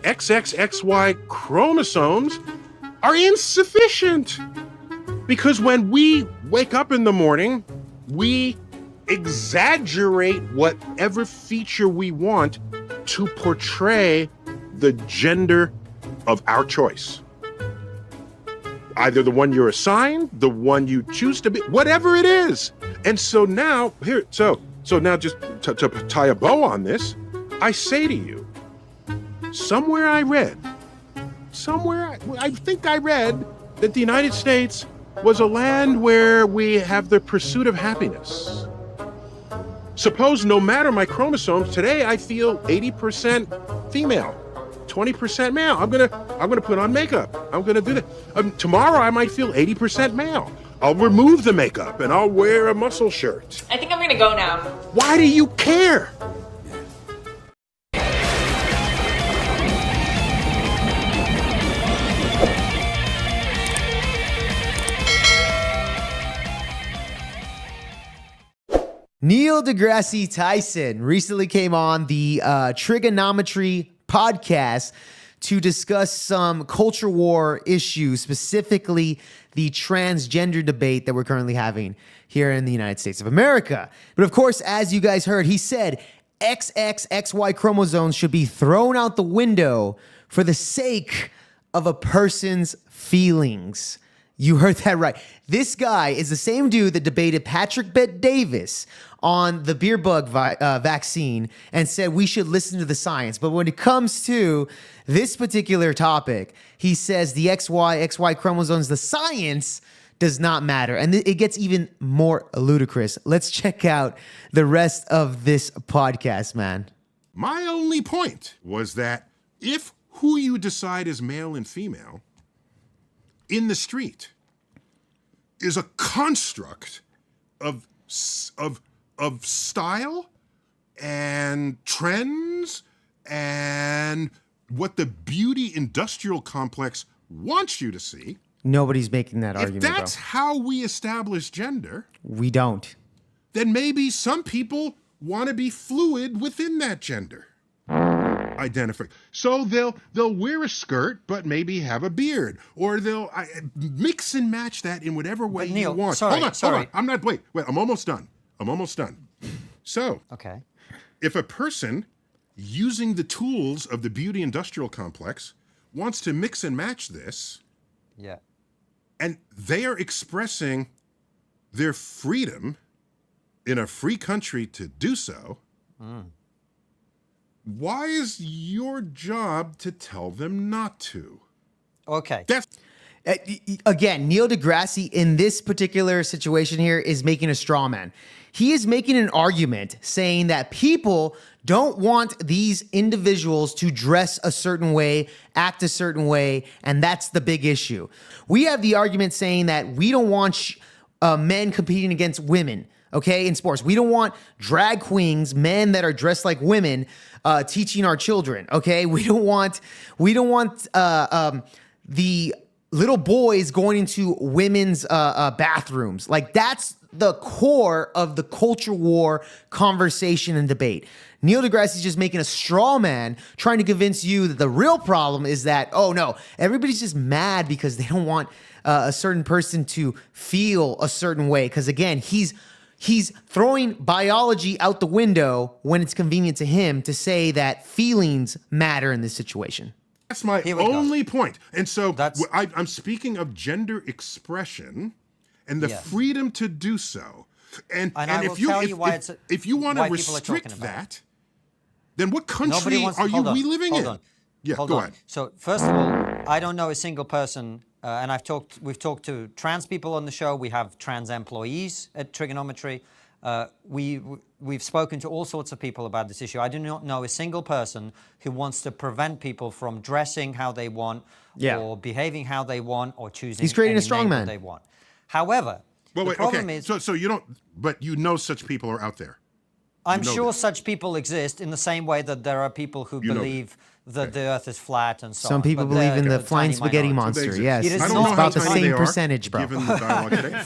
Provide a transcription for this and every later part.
XXXY chromosomes are insufficient. Because when we wake up in the morning, we exaggerate whatever feature we want to portray the gender of our choice. Either the one you're assigned, the one you choose to be, whatever it is. And so now, so now just to tie a bow on this, I say to you, somewhere I think I read that the United States was a land where we have the pursuit of happiness. Suppose no matter my chromosomes, today I feel 80% female, 20% male. I'm gonna put on makeup. I'm gonna do that. Tomorrow I might feel 80% male. I'll remove the makeup and I'll wear a muscle shirt. I think I'm gonna go now. Why do you care? Neil DeGrasse Tyson recently came on the Triggernomonetry Pod Cast to discuss some culture war issues, specifically the transgender debate that we're currently having here in the United States of America. But of course, as you guys heard, he said XXXY chromosomes should be thrown out the window for the sake of a person's feelings. You heard that right. This guy is the same dude that debated Patrick Bet-Davis on the beer bug vaccine and said we should listen to the science. But when it comes to this particular topic, he says the XY chromosomes, the science does not matter. And it gets even more ludicrous. Let's check out the rest of this podcast, man. My only point was that if who you decide is male and female in the street is a construct of style and trends and what the beauty industrial complex wants you to see. Nobody's making that argument, If that's how we establish gender, we don't. Then maybe some people want to be fluid within that gender identify. So they'll wear a skirt, but maybe have a beard, or they'll mix and match that in whatever way Neil, you want. Sorry. Hold on. I'm not. Wait. I'm almost done. So, okay, if a person using the tools of the beauty industrial complex wants to mix and match this, yeah, and they are expressing their freedom in a free country to do so. Why is your job to tell them not to? Okay. Again, Neil deGrasse in this particular situation here is making a straw man. He is making an argument saying that people don't want these individuals to dress a certain way, act a certain way, and that's the big issue. We have the argument saying that we don't want men competing against women. Okay, in sports, we don't want drag queens, men that are dressed like women, teaching our children. Okay, we don't want the little boys going into women's bathrooms. Like, that's the core of the culture war conversation and debate. Neil deGrasse is just making a straw man, trying to convince you that the real problem is that, oh no, everybody's just mad because they don't want a certain person to feel a certain way. Because again, he's throwing biology out the window when it's convenient to him to say that feelings matter in this situation. That's my only point. And so I'm speaking of gender expression and the freedom to do so. And if you want to restrict that, then what country are we living in? Yeah, go ahead. So first of all, I don't know a single person, and we've talked to trans people on the show. We have trans employees at Triggernometry. We've spoken to all sorts of people about this issue. I do not know a single person who wants to prevent people from dressing how they want, or behaving how they want, or choosing. He's creating a strongman they want. However, the problem is, so you don't, but you know such people are out there. I'm sure such people exist in the same way that there are people who believe that the Earth is flat and so on. Some people believe in the flying spaghetti monster. Yes, it's about the same percentage, bro. Given the dialogue today.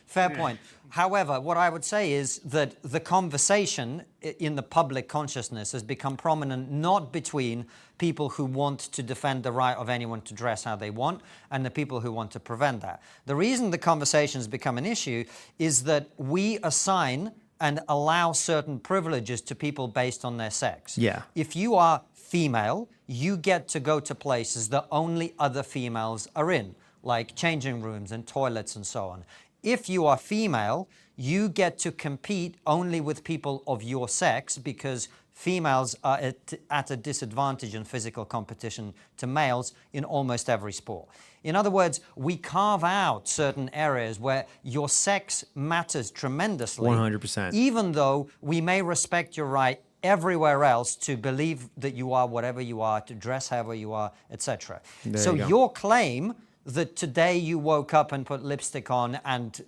Fair point. However, what I would say is that the conversation in the public consciousness has become prominent not between people who want to defend the right of anyone to dress how they want and the people who want to prevent that. The reason the conversation has become an issue is that we assign and allow certain privileges to people based on their sex. Yeah. If you are female, you get to go to places that only other females are in, like changing rooms and toilets and so on. If you are female, you get to compete only with people of your sex because females are at a disadvantage in physical competition to males in almost every sport. In other words, we carve out certain areas where your sex matters tremendously. 100%. Even though we may respect your right everywhere else to believe that you are whatever you are, to dress however you are, etc. So your claim that today you woke up and put lipstick on and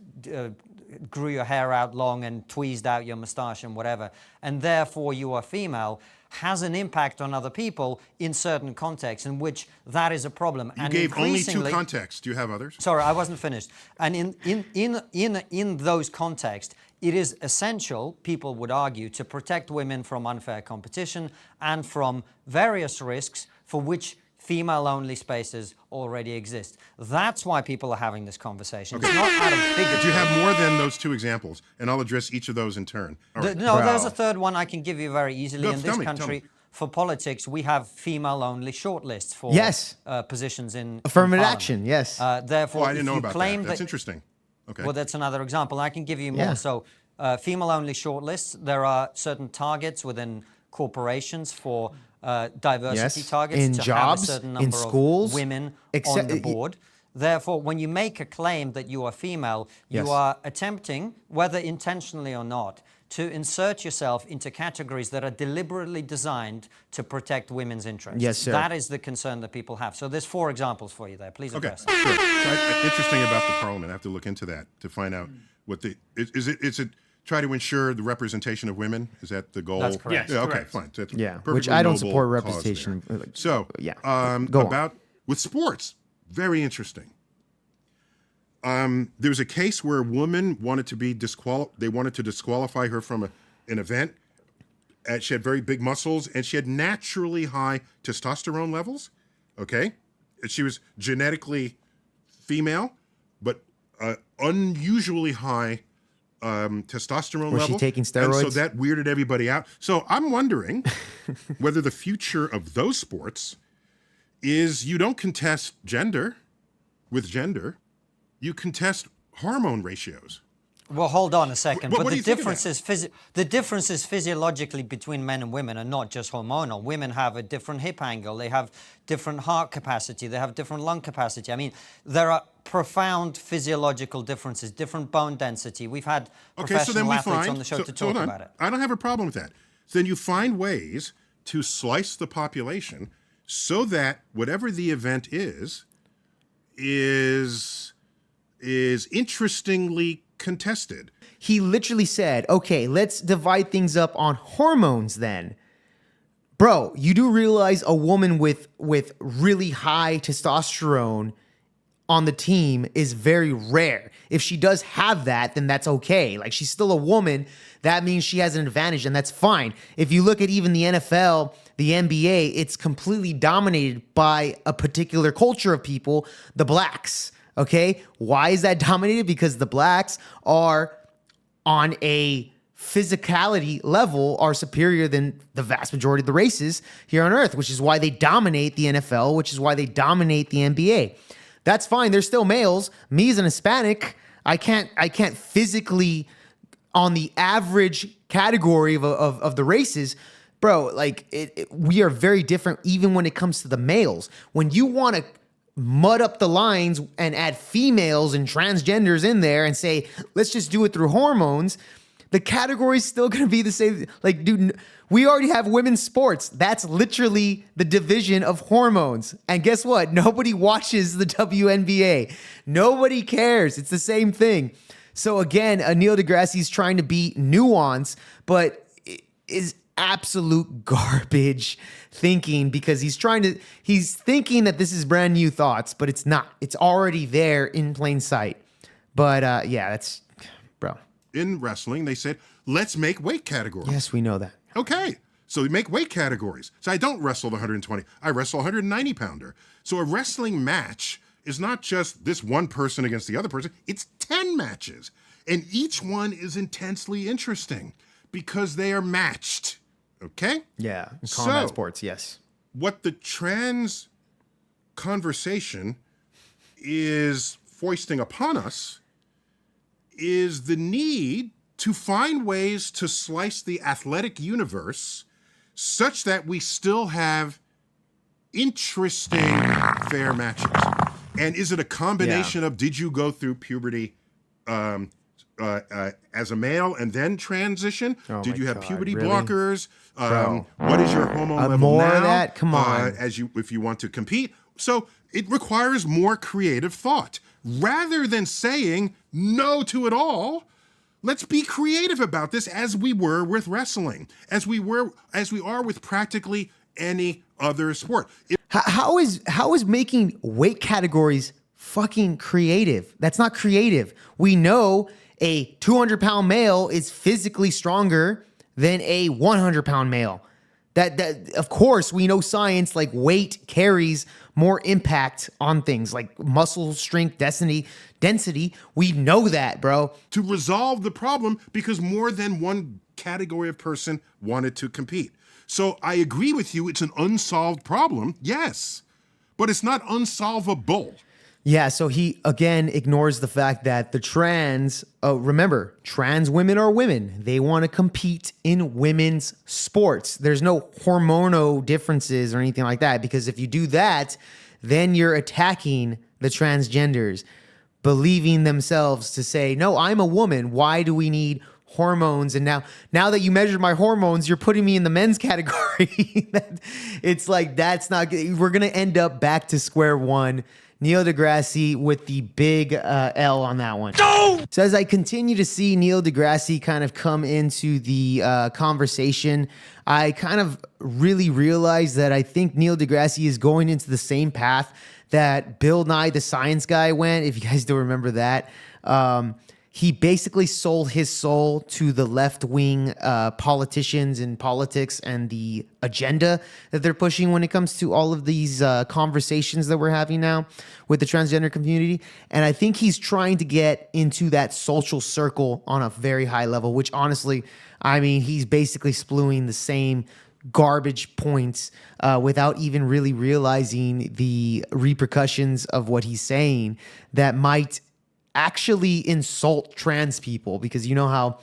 grew your hair out long and tweezed out your mustache and whatever, and therefore you are female, has an impact on other people in certain contexts in which that is a problem. You gave only 2 contexts. Do you have others? Sorry, I wasn't finished. And in those contexts, it is essential, people would argue, to protect women from unfair competition and from various risks for which female-only spaces already exist. That's why people are having this conversation. Okay. It's not out of bigotry. Do you have more than those 2 examples? And I'll address each of those in turn. All right. No, there's a third one I can give you very easily. No, In this country, for politics, we have female-only shortlists for positions in affirmative Parliament. action. Yes. Therefore, I didn't know if you about claim that. That's interesting. Okay. Well, that's another example. I can give you more. Yeah. So, female-only shortlists. There are certain targets within corporations for diversity targets in to jobs, have a certain in number schools, of women on the board. Therefore, when you make a claim that you are female, you are attempting, whether intentionally or not, to insert yourself into categories that are deliberately designed to protect women's interests. Yes, sir. That is the concern that people have. So there's 4 examples for you there. Please address them. Sure. So interesting about the Parliament. I have to look into that to find out what is it try to ensure the representation of women? Is that the goal? That's correct. Yeah, okay, correct. fine. So that's which perfectly I don't noble support cause representation. there. So, Go about with sports, very interesting. There was a case where a woman wanted to be they wanted to disqualify her from an event. She had very big muscles, and she had naturally high testosterone levels. Okay, she was genetically female, but unusually high testosterone level. Was she taking And steroids? so that weirded everybody out. So I'm wondering whether the future of those sports is you don't contest gender with gender, you contest hormone ratios. Well, hold on a second. What But do the you think of the differences physiologically between men and women are not just hormonal. Women have a different hip angle. They have different heart capacity. They have different lung capacity. I mean, there are profound physiological differences, different bone density. We've had professional athletes on the show to talk about it. I don't have a problem with that. So then you find ways to slice the population so that whatever the event is interestingly contested. He literally said, okay, let's divide things up on hormones then. Bro, you do realize a woman with really high testosterone on the team is very rare. If she does have that, then that's okay. Like, she's still a woman. That means she has an advantage, and that's fine. If you look at even the NFL, the NBA, it's completely dominated by a particular culture of people, the blacks. Okay? Why is that dominated? Because the blacks are on a physicality level are superior than the vast majority of the races here on earth, which is why they dominate the NFL, which is why they dominate the NBA. That's fine. They're still males. Me as an Hispanic, I can't physically, on the average category of the races, bro, like we are very different even when it comes to the males. When you want to mud up the lines and add females and transgenders in there and say, let's just do it through hormones, the category is still going to be the same. Like, dude, we already have women's sports. That's literally the division of hormones. And guess what? Nobody watches the WNBA. Nobody cares. It's the same thing. So again, Neil deGrasse is trying to be nuanced, but is absolute garbage thinking, because he's thinking that this is brand new thoughts, but it's not. It's already there in plain sight. But yeah, bro, in wrestling, they said, let's make weight categories. Yes, we know that. Okay. So we make weight categories. So I don't wrestle the 120. I wrestle a 190 pounder. So a wrestling match is not just this one person against the other person. It's 10 matches. And each one is intensely interesting because they are matched. Okay? Yeah. Combat sports, yes. What the trans conversation is foisting upon us is the need to find ways to slice the athletic universe such that we still have interesting fair matches. And is it a combination of did you go through puberty as a male and then transition? Did you have puberty blockers? What is your hormone level more now? of that? Come on. If you want to compete. So it requires more creative thought. Rather than saying no to it all, let's be creative about this as we were with wrestling, as we are with practically any other sport. How is making weight categories fucking creative? That's not creative. We know a 200-pound male is physically stronger than a 100-pound male. That of course we know science, like weight carries more impact on things like muscle strength, density. We know that, bro. To resolve the problem because more than one category of person wanted to compete. So I agree with you. It's an unsolved problem. Yes, but it's not unsolvable. Yeah, so he, again, ignores the fact that the remember, trans women are women. They want to compete in women's sports. There's no hormonal differences or anything like that, because if you do that, then you're attacking the transgenders, believing themselves to say, no, I'm a woman. Why do we need hormones? And now that you measured my hormones, you're putting me in the men's category. It's like, that's not good. We're going to end up back to square one. Neil deGrasse with the big L on that one. No! So as I continue to see Neil deGrasse kind of come into the conversation, I kind of really realized that I think Neil deGrasse is going into the same path that Bill Nye the Science Guy went, if you guys don't remember that. He basically sold his soul to the left-wing politicians in politics and the agenda that they're pushing when it comes to all of these conversations that we're having now with the transgender community. And I think he's trying to get into that social circle on a very high level, which honestly, I mean, he's basically spewing the same garbage points without even really realizing the repercussions of what he's saying that might actually insult trans people, because you know how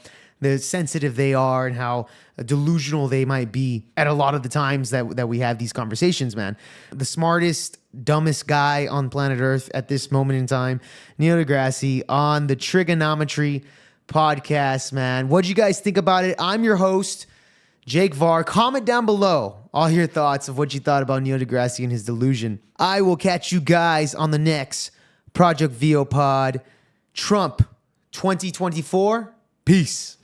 sensitive they are and how delusional they might be at a lot of the times that we have these conversations, man. The smartest, dumbest guy on planet Earth at this moment in time, Neil deGrasse, on the Triggernometry Podcast, man. What'd you guys think about it? I'm your host, Jake Varr. Comment down below all your thoughts of what you thought about Neil deGrasse and his delusion. I will catch you guys on the next Project VO Pod. Trump 2024. Peace.